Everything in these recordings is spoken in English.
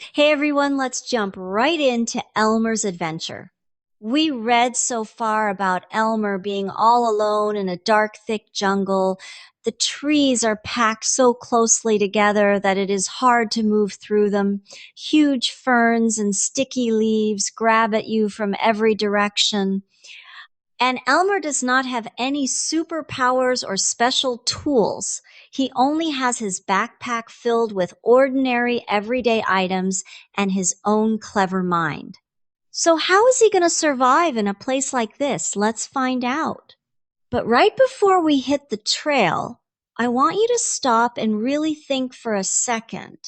Hey everyone, let's jump right into Elmer's adventure. We read so far about Elmer being all alone in a dark, thick jungle. The trees are packed so closely together that it is hard to move through them. Huge ferns and sticky leaves grab at you from every direction. And Elmer does not have any superpowers or special tools. He only has his backpack filled with ordinary everyday items and his own clever mind. So how is he going to survive in a place like this? Let's find out. But right before we hit the trail, I want you to stop and really think for a second.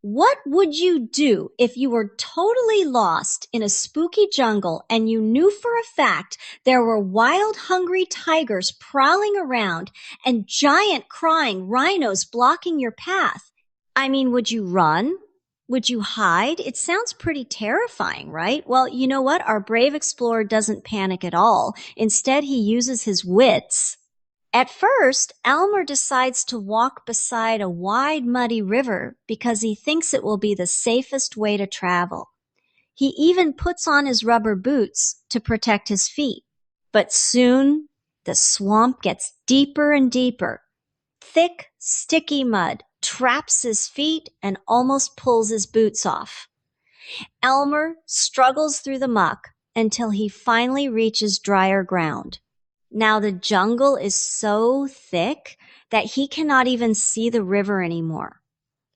What would you do if you were totally lost in a spooky jungle and you knew for a fact there were wild, hungry tigers prowling around and giant crying rhinos blocking your path? I mean, would you run? Would you hide? It sounds pretty terrifying, right? Well, you know what? Our brave explorer doesn't panic at all. Instead, he uses his wits. At first, Elmer decides to walk beside a wide, muddy river because he thinks it will be the safest way to travel. He even puts on his rubber boots to protect his feet. But soon, the swamp gets deeper and deeper. Thick, sticky mud traps his feet and almost pulls his boots off. Elmer struggles through the muck until he finally reaches drier ground. Now the jungle is so thick that he cannot even see the river anymore.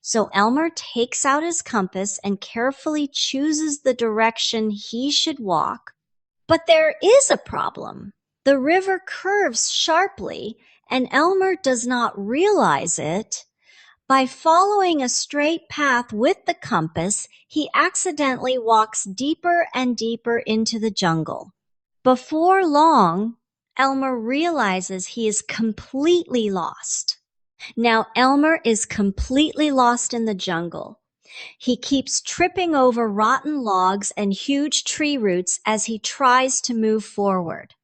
So Elmer takes out his compass and carefully chooses the direction he should walk. But there is a problem. The river curves sharply, and Elmer does not realize it. By following a straight path with the compass, he accidentally walks deeper and deeper into the jungle. Before long, Elmer realizes he is completely lost. Now, Elmer is completely lost in the jungle. He keeps tripping over rotten logs and huge tree roots as he tries to move forward.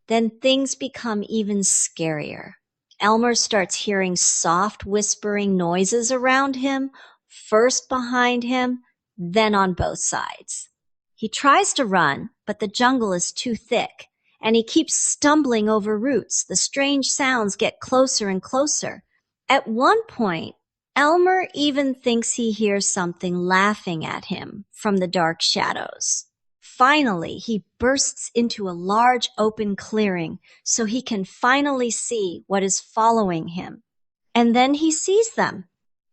Then things become even scarier. Elmer starts hearing soft whispering noises around him, first behind him, then on both sides. He tries to run, but the jungle is too thick, and he keeps stumbling over roots. The strange sounds get closer and closer. At one point, Elmer even thinks he hears something laughing at him from the dark shadows. Finally, he bursts into a large open clearing so he can finally see what is following him. And then he sees them.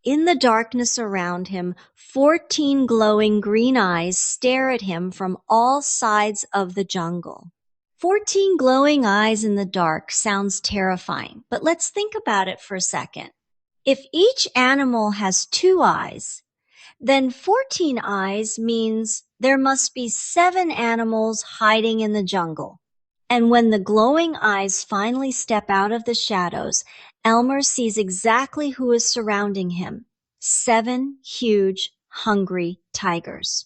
In the darkness around him, 14 glowing green eyes stare at him from all sides of the jungle. 14 glowing eyes in the dark sounds terrifying, but let's think about it for a second. If each animal has 2 eyes, then 14 eyes means there must be 7 animals hiding in the jungle. And when the glowing eyes finally step out of the shadows, Elmer sees exactly who is surrounding him. 7 huge, hungry tigers.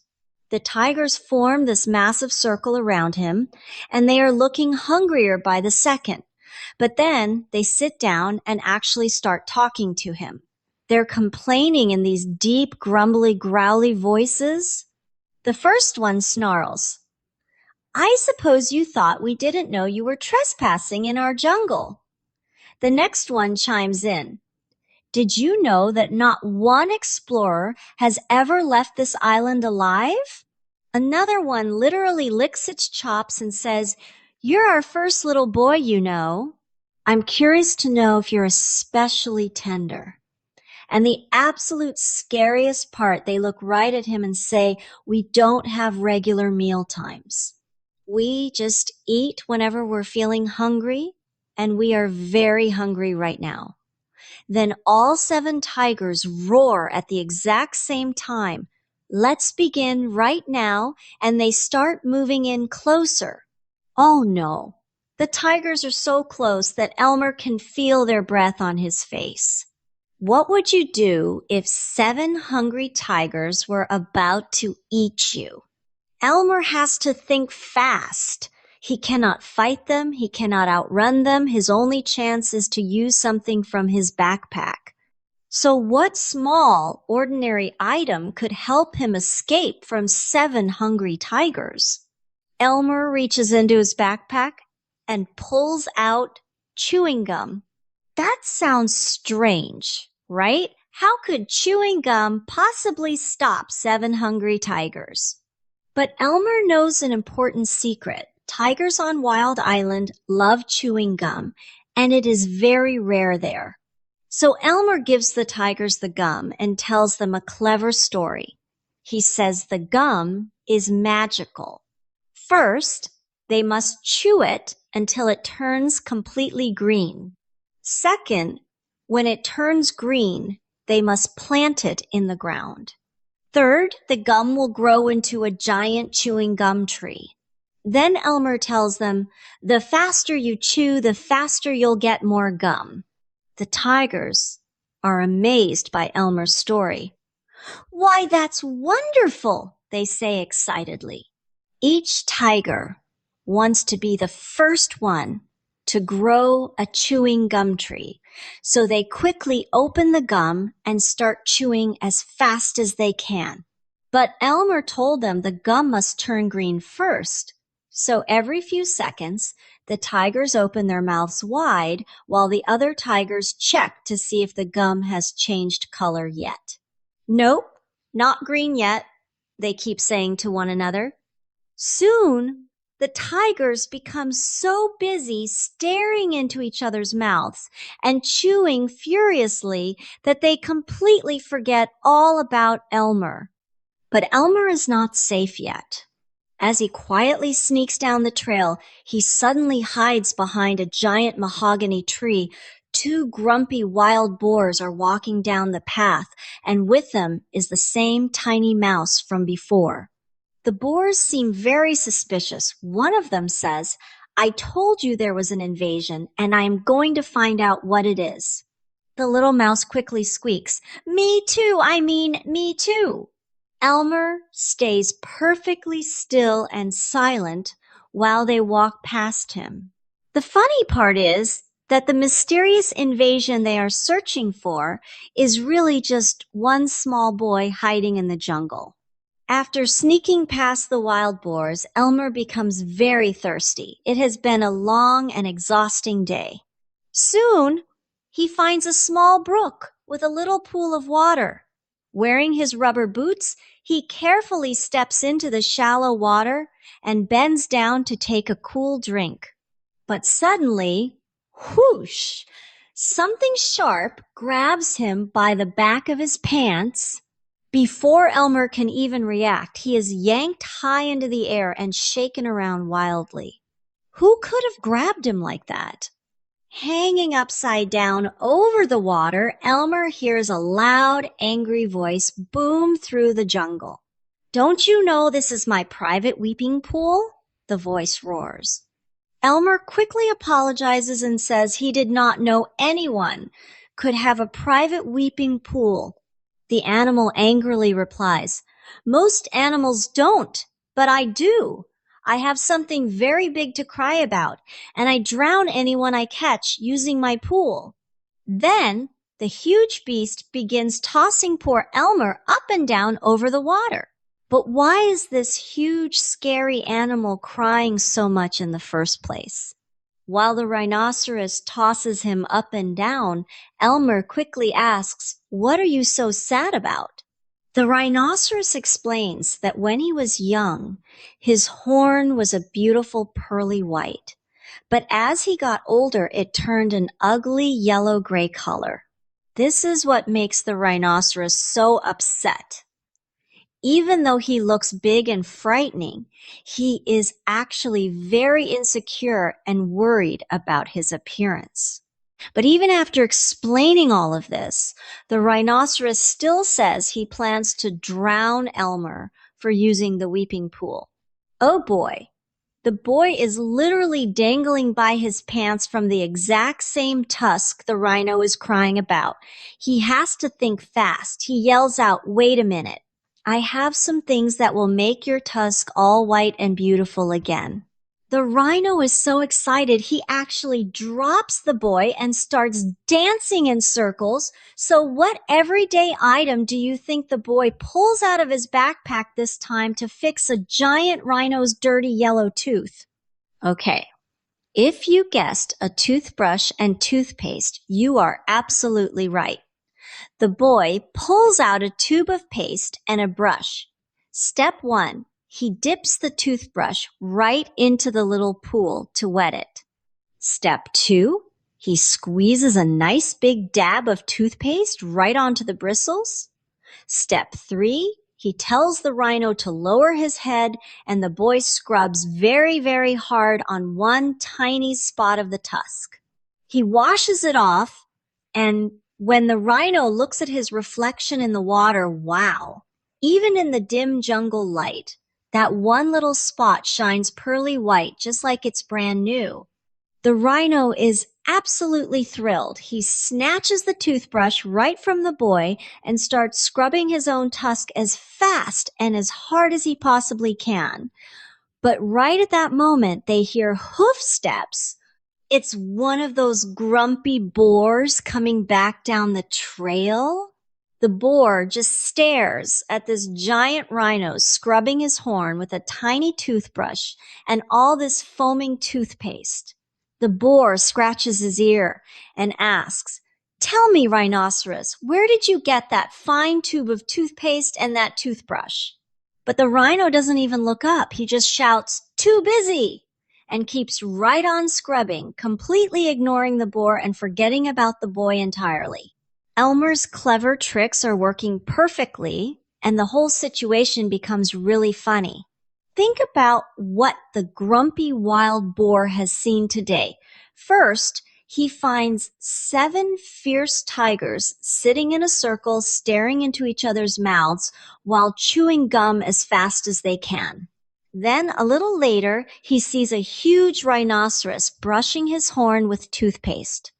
The tigers form this massive circle around him, and they are looking hungrier by the second. But then they sit down and actually start talking to him. They're complaining in these deep, grumbly, growly voices. The first one snarls, "I suppose you thought we didn't know you were trespassing in our jungle." The next one chimes in, "Did you know that not one explorer has ever left this island alive?" Another one literally licks its chops and says, "You're our first little boy, you know. I'm curious to know if you're especially tender." And the absolute scariest part, they look right at him and say, "We don't have regular meal times. We just eat whenever we're feeling hungry, and we are very hungry right now." Then all 7 tigers roar at the exact same time, "Let's begin right now," and they start moving in closer. Oh no, the tigers are so close that Elmer can feel their breath on his face. What would you do if 7 hungry tigers were about to eat you? Elmer has to think fast. He cannot fight them. He cannot outrun them. His only chance is to use something from his backpack. So what small, ordinary item could help him escape from 7 hungry tigers? Elmer reaches into his backpack and pulls out chewing gum. That sounds strange, right? How could chewing gum possibly stop 7 hungry tigers? But Elmer knows an important secret. Tigers on Wild Island love chewing gum, and it is very rare there. So Elmer gives the tigers the gum and tells them a clever story. He says the gum is magical. First, they must chew it until it turns completely green. Second, when it turns green, they must plant it in the ground. Third, the gum will grow into a giant chewing gum tree. Then Elmer tells them, the faster you chew, the faster you'll get more gum. The tigers are amazed by Elmer's story. Why, that's wonderful, they say excitedly. Each tiger wants to be the first one to grow a chewing gum tree, so they quickly open the gum and start chewing as fast as they can. But Elmer told them the gum must turn green first, so every few seconds, the tigers open their mouths wide while the other tigers check to see if the gum has changed color yet. Nope, not green yet, they keep saying to one another. Soon, the tigers become so busy staring into each other's mouths and chewing furiously that they completely forget all about Elmer. But Elmer is not safe yet. As he quietly sneaks down the trail, he suddenly hides behind a giant mahogany tree. 2 grumpy wild boars are walking down the path, and with them is the same tiny mouse from before. The boars seem very suspicious. One of them says, I told you there was an invasion, and I am going to find out what it is. The little mouse quickly squeaks, me too, me too. Elmer stays perfectly still and silent while they walk past him. The funny part is that the mysterious invasion they are searching for is really just one small boy hiding in the jungle. After sneaking past the wild boars, Elmer becomes very thirsty. It has been a long and exhausting day. Soon, he finds a small brook with a little pool of water. Wearing his rubber boots, he carefully steps into the shallow water and bends down to take a cool drink. But suddenly, whoosh! Something sharp grabs him by the back of his pants. Before Elmer can even react, he is yanked high into the air and shaken around wildly. Who could have grabbed him like that? Hanging upside down over the water, Elmer hears a loud, angry voice boom through the jungle. Don't you know this is my private weeping pool? The voice roars. Elmer quickly apologizes and says he did not know anyone could have a private weeping pool. The animal angrily replies, most animals don't, but I do. I have something very big to cry about, and I drown anyone I catch using my pool. Then the huge beast begins tossing poor Elmer up and down over the water. But why is this huge, scary animal crying so much in the first place? While the rhinoceros tosses him up and down, Elmer quickly asks, what are you so sad about? The rhinoceros explains that when he was young, his horn was a beautiful pearly white. But as he got older, it turned an ugly yellow-gray color. This is what makes the rhinoceros so upset. Even though he looks big and frightening, he is actually very insecure and worried about his appearance. But even after explaining all of this, the rhinoceros still says he plans to drown Elmer for using the weeping pool. Oh boy, the boy is literally dangling by his pants from the exact same tusk the rhino is crying about. He has to think fast. He yells out, wait a minute. I have some things that will make your tusk all white and beautiful again. The rhino is so excited he actually drops the boy and starts dancing in circles. So what everyday item do you think the boy pulls out of his backpack this time to fix a giant rhino's dirty yellow tooth? Okay, if you guessed a toothbrush and toothpaste, you are absolutely right. The boy pulls out a tube of paste and a brush. Step 1. He dips the toothbrush right into the little pool to wet it. Step 2. He squeezes a nice big dab of toothpaste right onto the bristles. Step 3. He tells the rhino to lower his head, and the boy scrubs very, very hard on one tiny spot of the tusk. He washes it off, and when the rhino looks at his reflection in the water, wow, even in the dim jungle light, that one little spot shines pearly white just like it's brand new. The rhino is absolutely thrilled. He snatches the toothbrush right from the boy and starts scrubbing his own tusk as fast and as hard as he possibly can. But right at that moment, they hear hoof steps. It's one of those grumpy boars coming back down the trail. The boar just stares at this giant rhino scrubbing his horn with a tiny toothbrush and all this foaming toothpaste. The boar scratches his ear and asks, "Tell me, rhinoceros, where did you get that fine tube of toothpaste and that toothbrush?" But the rhino doesn't even look up. He just shouts, "Too busy!" and keeps right on scrubbing, completely ignoring the boar and forgetting about the boy entirely. Elmer's clever tricks are working perfectly, and the whole situation becomes really funny. Think about what the grumpy wild boar has seen today. First, he finds 7 fierce tigers sitting in a circle staring into each other's mouths while chewing gum as fast as they can. Then, a little later, he sees a huge rhinoceros brushing his horn with toothpaste.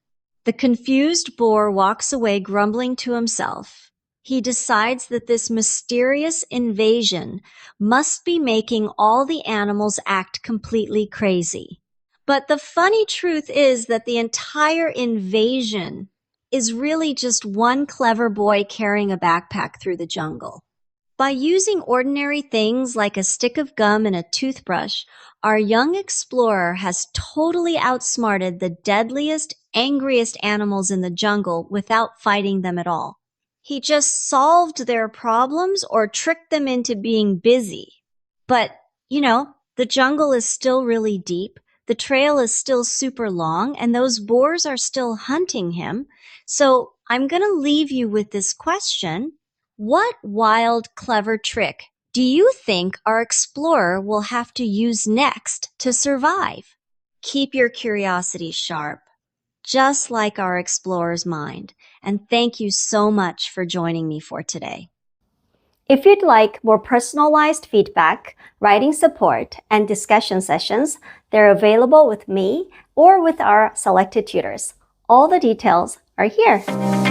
The confused boar walks away grumbling to himself. He decides that this mysterious invasion must be making all the animals act completely crazy. But the funny truth is that the entire invasion is really just one clever boy carrying a backpack through the jungle. By using ordinary things like a stick of gum and a toothbrush, our young explorer has totally outsmarted the deadliest, angriest animals in the jungle without fighting them at all. He just solved their problems or tricked them into being busy. But, the jungle is still really deep. The trail is still super long, and those boars are still hunting him. So I'm going to leave you with this question. What wild, clever trick do you think our explorer will have to use next to survive? Keep your curiosity sharp, just like our explorer's mind. And thank you so much for joining me for today. If you'd like more personalized feedback, writing support, and discussion sessions, they're available with me or with our selected tutors. All the details are here.